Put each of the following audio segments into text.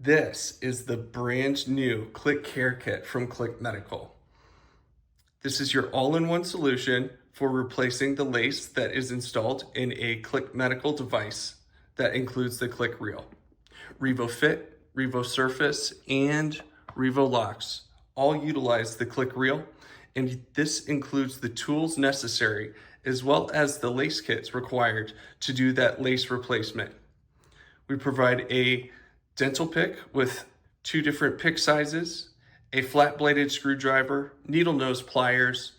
This is the brand new Click Care Kit from Click Medical. This is your all-in-one solution for replacing the lace that is installed in a Click Medical device that includes the Click Reel. RevoFit, RevoSurface, and RevoLocks all utilize the Click Reel, and this includes the tools necessary as well as the lace kits required to do that lace replacement. We provide a dental pick with 2 different pick sizes, a flat-bladed screwdriver, needle nose pliers,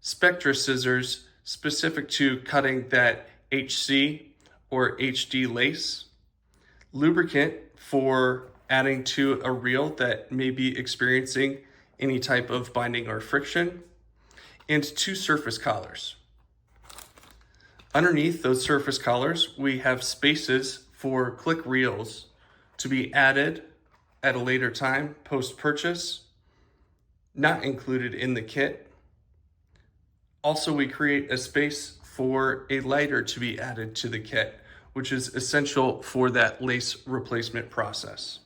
Spectra scissors specific to cutting that HC or HD lace, lubricant for adding to a reel that may be experiencing any type of binding or friction, and 2 surface collars. Underneath those surface collars, we have spaces for click reels to be added at a later time post-purchase, not included in the kit. Also, we create a space for a lighter to be added to the kit, which is essential for that lace replacement process.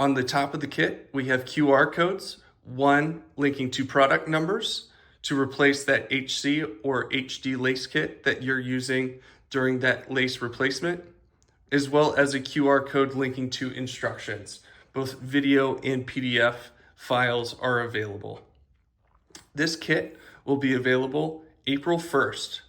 On the top of the kit, we have QR codes, one linking to product numbers to replace that HC or HD lace kit that you're using during that lace replacement, as well as a QR code linking to instructions. Both video and PDF files are available. This kit will be available April 1st.